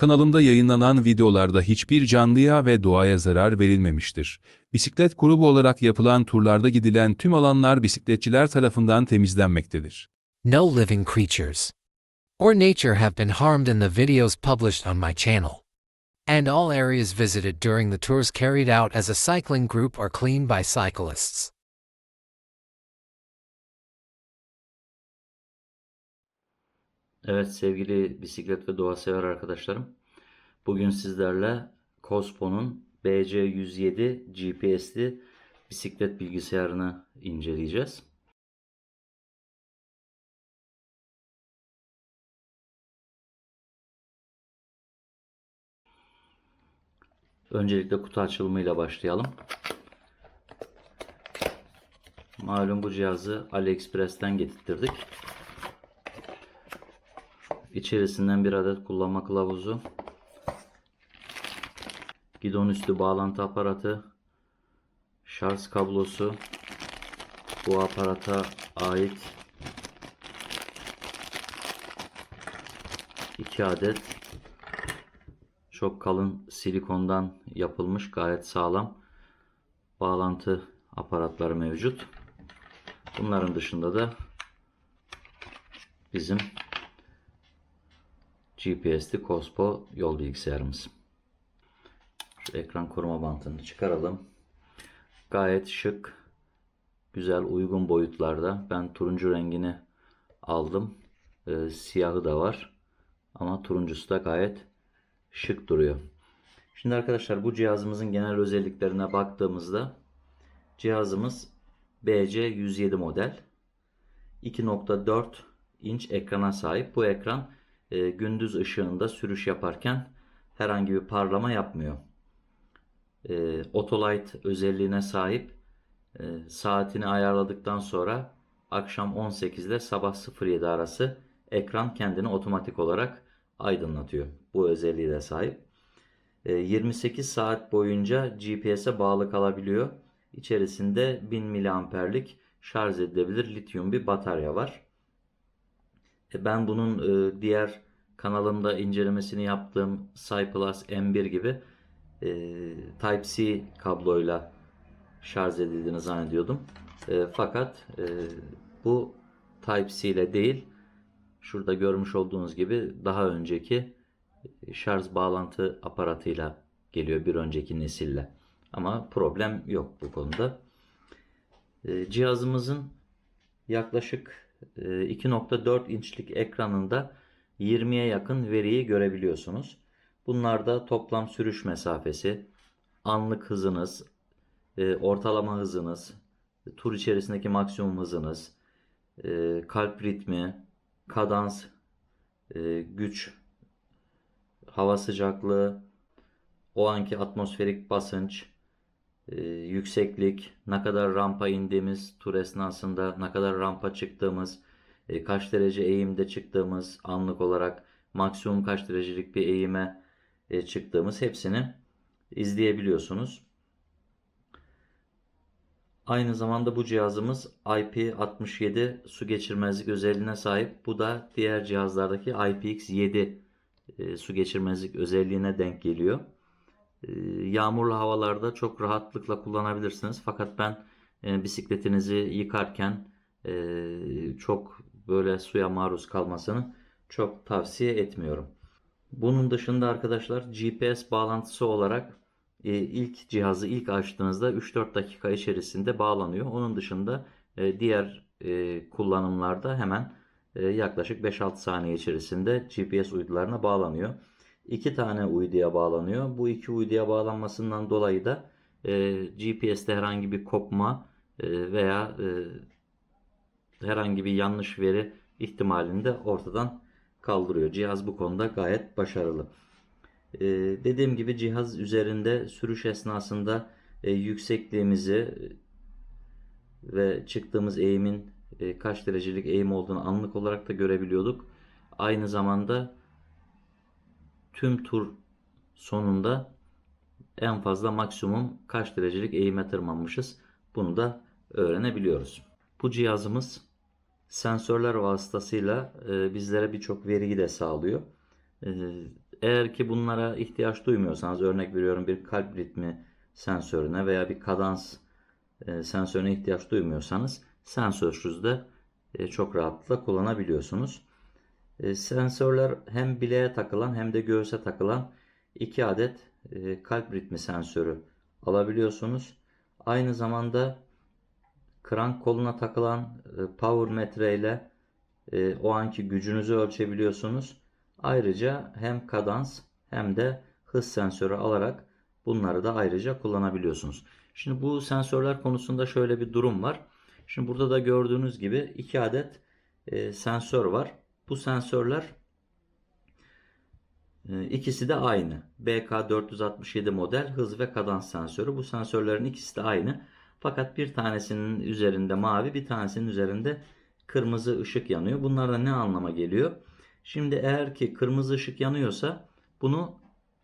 Kanalımda yayınlanan videolarda hiçbir canlıya ve doğaya zarar verilmemiştir. Bisiklet grubu olarak yapılan turlarda gidilen tüm alanlar bisikletçiler tarafından temizlenmektedir. No living creatures or nature have been harmed in the videos published on my channel. And all areas visited during the tours carried out as a cycling group are cleaned by cyclists. Evet sevgili bisiklet ve doğa sever arkadaşlarım. Bugün sizlerle Cospo'nun BC107 GPS'li bisiklet bilgisayarını inceleyeceğiz. Öncelikle kutu açılımıyla başlayalım. Malum bu cihazı AliExpress'ten getirttirdik. İçerisinden bir adet kullanma kılavuzu, gidon üstü bağlantı aparatı, şarj kablosu, bu aparata ait 2 adet çok kalın silikondan yapılmış gayet sağlam bağlantı aparatları mevcut. Bunların dışında da bizim GPS'li Cospo yol bilgisayarımız. Şu ekran koruma bantını çıkaralım. Gayet şık, güzel, uygun boyutlarda. Ben turuncu rengini aldım. Siyahı da var. Ama turuncusu da gayet şık duruyor. Şimdi arkadaşlar bu cihazımızın genel özelliklerine baktığımızda cihazımız BC107 model. 2.4 inç ekrana sahip. Bu ekran gündüz ışığında sürüş yaparken herhangi bir parlama yapmıyor. Autolight özelliğine sahip. Saatini ayarladıktan sonra akşam 18 ile sabah 07 arası ekran kendini otomatik olarak aydınlatıyor. Bu özelliğe de sahip. 28 saat boyunca GPS'e bağlı kalabiliyor. İçerisinde 1000 miliamperlik şarj edilebilir lityum bir batarya var. Ben bunun diğer kanalımda incelemesini yaptığım Cyplus M1 gibi Type-C kabloyla şarj edildiğini zannediyordum. Fakat bu Type-C ile değil, şurada görmüş olduğunuz gibi daha önceki şarj bağlantı aparatıyla geliyor, bir önceki nesille. Ama problem yok bu konuda. Cihazımızın yaklaşık 2.4 inçlik ekranında 20'ye yakın veriyi görebiliyorsunuz. Bunlarda toplam sürüş mesafesi, anlık hızınız, ortalama hızınız, tur içerisindeki maksimum hızınız, kalp ritmi, kadans, güç, hava sıcaklığı, o anki atmosferik basınç, yükseklik, ne kadar rampa indiğimiz, tur esnasında ne kadar rampa çıktığımız, kaç derece eğimde çıktığımız, anlık olarak maksimum kaç derecelik bir eğime çıktığımız hepsini izleyebiliyorsunuz. Aynı zamanda bu cihazımız IP67 su geçirmezlik özelliğine sahip. Bu da diğer cihazlardaki IPX7 su geçirmezlik özelliğine denk geliyor. Yağmurlu havalarda çok rahatlıkla kullanabilirsiniz. Fakat ben bisikletinizi yıkarken çok böyle suya maruz kalmasını çok tavsiye etmiyorum. Bunun dışında arkadaşlar GPS bağlantısı olarak ilk cihazı ilk açtığınızda 3-4 dakika içerisinde bağlanıyor. Onun dışında diğer kullanımlarda hemen yaklaşık 5-6 saniye içerisinde GPS uydularına bağlanıyor. 2 tane uyduya bağlanıyor. Bu iki uyduya bağlanmasından dolayı da GPS'te herhangi bir kopma veya herhangi bir yanlış veri ihtimalini de ortadan kaldırıyor. Cihaz bu konuda gayet başarılı. Dediğim gibi cihaz üzerinde sürüş esnasında yüksekliğimizi ve çıktığımız eğimin kaç derecelik eğim olduğunu anlık olarak da görebiliyorduk. Aynı zamanda tüm tur sonunda en fazla maksimum kaç derecelik eğime tırmanmışız, bunu da öğrenebiliyoruz. Bu cihazımız sensörler vasıtasıyla bizlere birçok veriyi de sağlıyor. Eğer ki bunlara ihtiyaç duymuyorsanız, örnek veriyorum bir kalp ritmi sensörüne veya bir kadans sensörüne ihtiyaç duymuyorsanız sensörsüz de çok rahatlıkla kullanabiliyorsunuz. Sensörler hem bileğe takılan hem de göğüse takılan 2 adet kalp ritmi sensörü alabiliyorsunuz. Aynı zamanda krank koluna takılan power metre ile o anki gücünüzü ölçebiliyorsunuz. Ayrıca hem kadans hem de hız sensörü alarak bunları da ayrıca kullanabiliyorsunuz. Şimdi bu sensörler konusunda şöyle bir durum var. Şimdi burada da gördüğünüz gibi 2 adet sensör var. Bu sensörler ikisi de aynı. BK467 model hız ve kadans sensörü. Bu sensörlerin ikisi de aynı. Fakat bir tanesinin üzerinde mavi, bir tanesinin üzerinde kırmızı ışık yanıyor. Bunlar da ne anlama geliyor? Şimdi eğer ki kırmızı ışık yanıyorsa bunu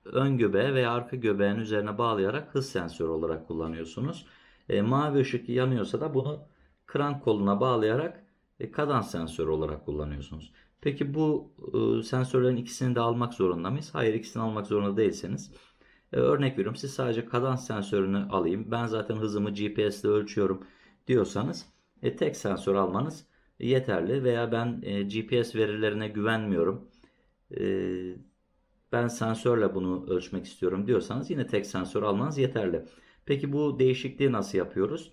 ön göbeğe veya arka göbeğin üzerine bağlayarak hız sensörü olarak kullanıyorsunuz. Mavi ışık yanıyorsa da bunu krank koluna bağlayarak kadans sensörü olarak kullanıyorsunuz. Peki bu sensörlerin ikisini de almak zorunda mıyız? Hayır, ikisini almak zorunda değilseniz. Örnek veriyorum, siz sadece kadans sensörünü alayım, ben zaten hızımı GPS ile ölçüyorum diyorsanız tek sensör almanız yeterli. Veya ben GPS verilerine güvenmiyorum, ben sensörle bunu ölçmek istiyorum diyorsanız yine tek sensör almanız yeterli. Peki bu değişikliği nasıl yapıyoruz?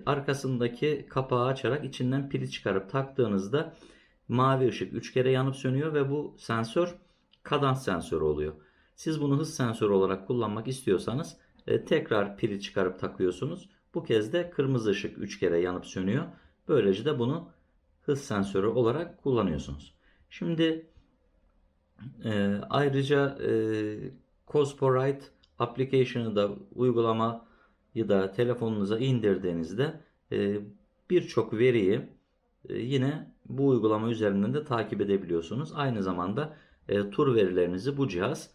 Arkasındaki kapağı açarak içinden pili çıkarıp taktığınızda mavi ışık 3 kere yanıp sönüyor ve bu sensör kadans sensörü oluyor. Siz bunu hız sensörü olarak kullanmak istiyorsanız tekrar pili çıkarıp takıyorsunuz. Bu kez de kırmızı ışık 3 kere yanıp sönüyor. Böylece de bunu hız sensörü olarak kullanıyorsunuz. Şimdi ayrıca Cosporite application'ı da, uygulamayı da telefonunuza indirdiğinizde birçok veriyi yine bu uygulama üzerinden de takip edebiliyorsunuz. Aynı zamanda tur verilerinizi bu cihaz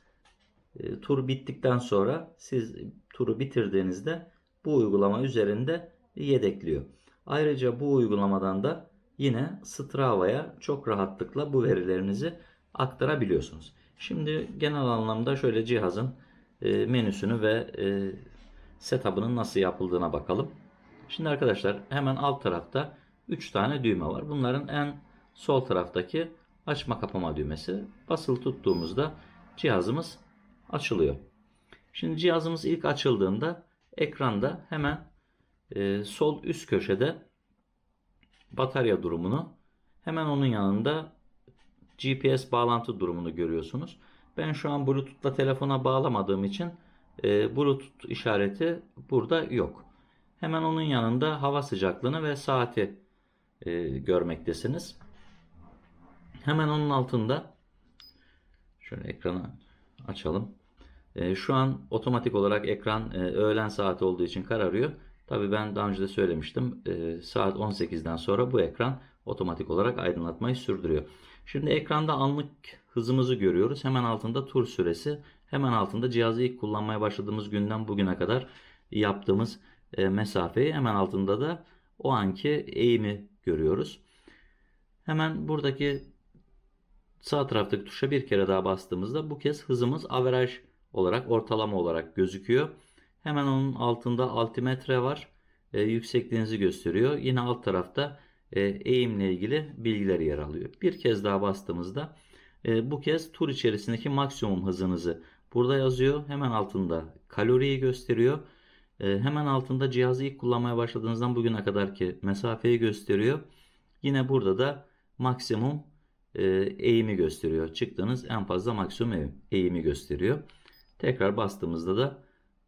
tur bittikten sonra, siz turu bitirdiğinizde bu uygulama üzerinde yedekliyor. Ayrıca bu uygulamadan da yine Strava'ya çok rahatlıkla bu verilerinizi aktarabiliyorsunuz. Şimdi genel anlamda şöyle cihazın menüsünü ve setup'ının nasıl yapıldığına bakalım. Şimdi arkadaşlar, hemen alt tarafta 3 tane düğme var. Bunların en sol taraftaki açma kapama düğmesi. Basılı tuttuğumuzda cihazımız açılıyor. Şimdi cihazımız ilk açıldığında ekranda hemen sol üst köşede batarya durumunu, hemen onun yanında GPS bağlantı durumunu görüyorsunuz. Ben şu an Bluetooth'la telefona bağlamadığım için Bluetooth işareti burada yok. Hemen onun yanında hava sıcaklığını ve saati görmektesiniz. Hemen onun altında şöyle ekranı açalım. Şu an otomatik olarak ekran öğlen saati olduğu için kararıyor. Tabii ben daha önce de söylemiştim. Saat 18'den sonra bu ekran otomatik olarak aydınlatmayı sürdürüyor. Şimdi ekranda anlık hızımızı görüyoruz. Hemen altında tur süresi. Hemen altında cihazı ilk kullanmaya başladığımız günden bugüne kadar yaptığımız mesafeyi. Hemen altında da o anki eğimi görüyoruz. Hemen buradaki sağ taraftaki tuşa bir kere daha bastığımızda bu kez hızımız averaj olarak, ortalama olarak gözüküyor. Hemen onun altında altimetre var. Yüksekliğinizi gösteriyor. Yine alt tarafta eğimle ilgili bilgiler yer alıyor. Bir kez daha bastığımızda bu kez tur içerisindeki maksimum hızınızı burada yazıyor. Hemen altında kaloriyi gösteriyor. Hemen altında cihazı ilk kullanmaya başladığınızdan bugüne kadarki mesafeyi gösteriyor. Yine burada da maksimum eğimi gösteriyor. Çıktığınız en fazla maksimum eğimi gösteriyor. Tekrar bastığımızda da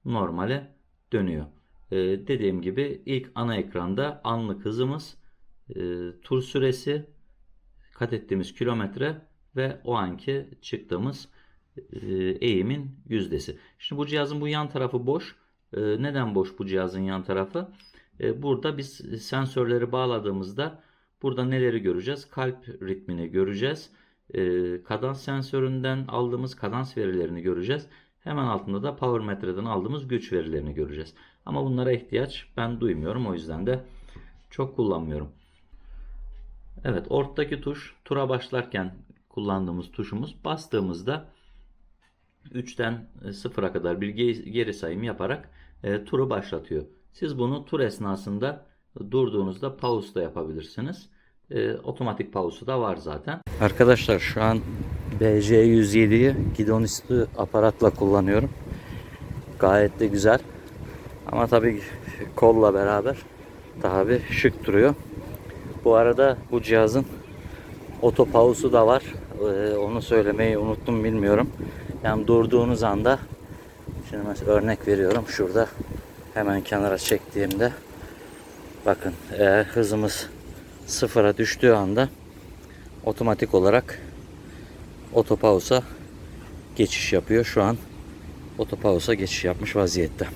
normale dönüyor. Dediğim gibi ilk ana ekranda anlık hızımız, tur süresi, kat ettiğimiz kilometre ve o anki çıktığımız eğimin yüzdesi. Şimdi bu cihazın bu yan tarafı boş. Neden boş bu cihazın yan tarafı? Burada biz sensörleri bağladığımızda burada neleri göreceğiz? Kalp ritmini göreceğiz. Kadans sensöründen aldığımız kadans verilerini göreceğiz. Hemen altında da power metreden aldığımız güç verilerini göreceğiz. Ama bunlara ihtiyaç ben duymuyorum. O yüzden de çok kullanmıyorum. Evet, ortadaki tuş tura başlarken kullandığımız tuşumuz. Bastığımızda 3'ten 0'a kadar bir geri sayım yaparak turu başlatıyor. Siz bunu tur esnasında durduğunuzda pause da yapabilirsiniz. Otomatik pause'u da var zaten. Arkadaşlar şu an BC107'yi gidon üstü aparatla kullanıyorum. Gayet de güzel. Ama tabii kolla beraber daha bir şık duruyor. Bu arada bu cihazın oto pause'u da var. Onu söylemeyi unuttum, bilmiyorum. Yani durduğunuz anda, şimdi mesela örnek veriyorum, şurada hemen kenara çektiğimde bakın, eğer hızımız sıfıra düştüğü anda otomatik olarak otopausa geçiş yapıyor. Şu an otopausa geçiş yapmış vaziyette.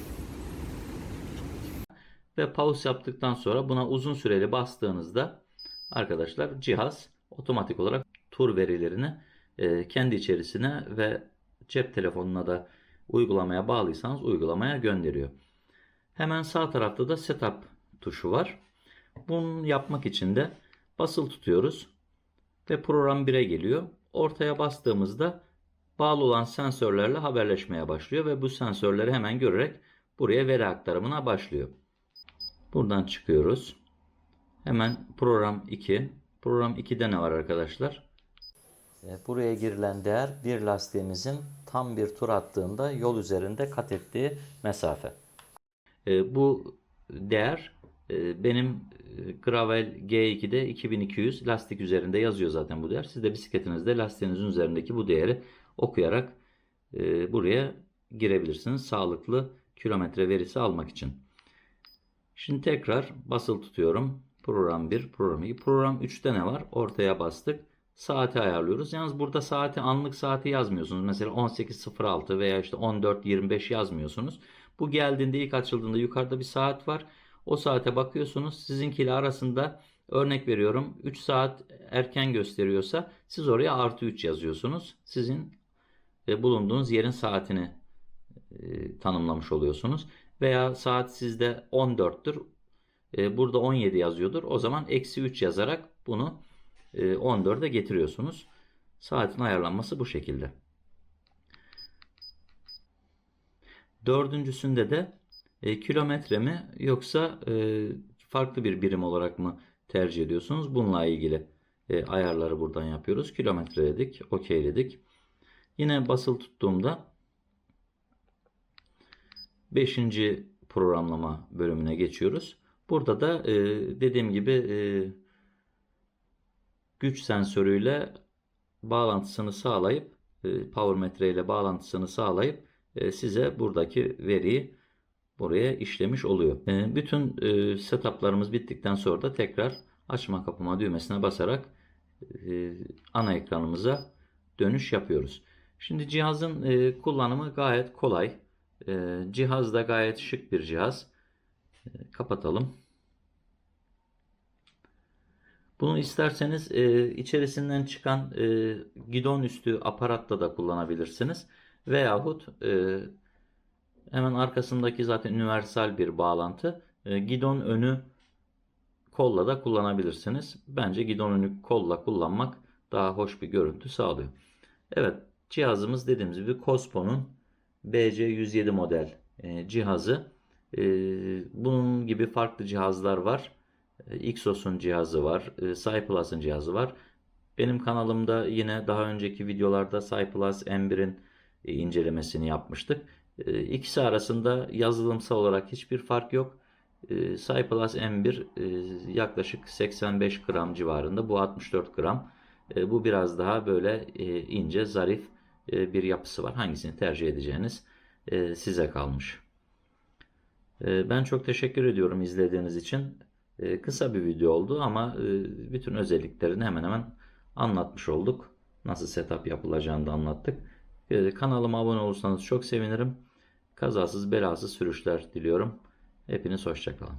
Ve pause yaptıktan sonra buna uzun süreli bastığınızda arkadaşlar cihaz otomatik olarak tur verilerini kendi içerisine ve cep telefonuna da uygulamaya bağlıysanız uygulamaya gönderiyor. Hemen sağ tarafta da setup tuşu var. Bunu yapmak için de basılı tutuyoruz ve program 1'e geliyor. Ortaya bastığımızda bağlı olan sensörlerle haberleşmeye başlıyor ve bu sensörleri hemen görerek buraya veri aktarımına başlıyor. Buradan çıkıyoruz. Hemen program 2. Program 2'de ne var arkadaşlar? Buraya girilen değer bir lastiğimizin tam bir tur attığında yol üzerinde kat ettiği mesafe. Bu değer benim Gravel G2'de 2200 lastik üzerinde yazıyor zaten bu değer. Siz de bisikletinizde lastiğinizin üzerindeki bu değeri okuyarak buraya girebilirsiniz. Sağlıklı kilometre verisi almak için. Şimdi tekrar basılı tutuyorum. Program 1, program 2. Program 3'te ne var? Ortaya bastık. Saati ayarlıyoruz. Yalnız burada saati, anlık saati yazmıyorsunuz. Mesela 18.06 veya işte 14.25 yazmıyorsunuz. Bu geldiğinde, ilk açıldığında yukarıda bir saat var. O saate bakıyorsunuz. Sizinkiyle arasında, örnek veriyorum, 3 saat erken gösteriyorsa siz oraya +3 yazıyorsunuz. Sizin bulunduğunuz yerin saatini tanımlamış oluyorsunuz. Veya saat sizde 14'tür. Burada 17 yazıyordur. O zaman -3 yazarak bunu 14'e getiriyorsunuz. Saatin ayarlanması bu şekilde. Dördüncüsünde de kilometre mi yoksa farklı bir birim olarak mı tercih ediyorsunuz? Bununla ilgili ayarları buradan yapıyoruz. Kilometre dedik, OK dedik. Yine basılı tuttuğumda 5. programlama bölümüne geçiyoruz. Burada da dediğim gibi güç sensörüyle bağlantısını sağlayıp, power metre ile bağlantısını sağlayıp size buradaki veriyi buraya işlemiş oluyor. Bütün setuplarımız bittikten sonra da tekrar açma kapama düğmesine basarak ana ekranımıza dönüş yapıyoruz. Şimdi cihazın kullanımı gayet kolay. Cihaz da gayet şık bir cihaz. Kapatalım. Bunu isterseniz içerisinden çıkan gidon üstü aparatta da kullanabilirsiniz. Veyahut hemen arkasındaki zaten universal bir bağlantı. Gidon önü kolla da kullanabilirsiniz. Bence gidon önü kolla kullanmak daha hoş bir görüntü sağlıyor. Evet, cihazımız dediğimiz gibi Kospo'nun BC107 model cihazı. Bunun gibi farklı cihazlar var. Xos'un cihazı var. Cyplus'ın cihazı var. Benim kanalımda yine daha önceki videolarda Cyplus M1'in incelemesini yapmıştık. İkisi arasında yazılımsal olarak hiçbir fark yok. Cyplus M1 yaklaşık 85 gram civarında. Bu 64 gram. Bu biraz daha böyle ince, zarif bir yapısı var. Hangisini tercih edeceğiniz size kalmış. Ben çok teşekkür ediyorum izlediğiniz için. Kısa bir video oldu ama bütün özelliklerini hemen hemen anlatmış olduk. Nasıl setup yapılacağını da anlattık. Kanalıma abone olursanız çok sevinirim. Kazasız belasız sürüşler diliyorum. Hepiniz hoşça kalın.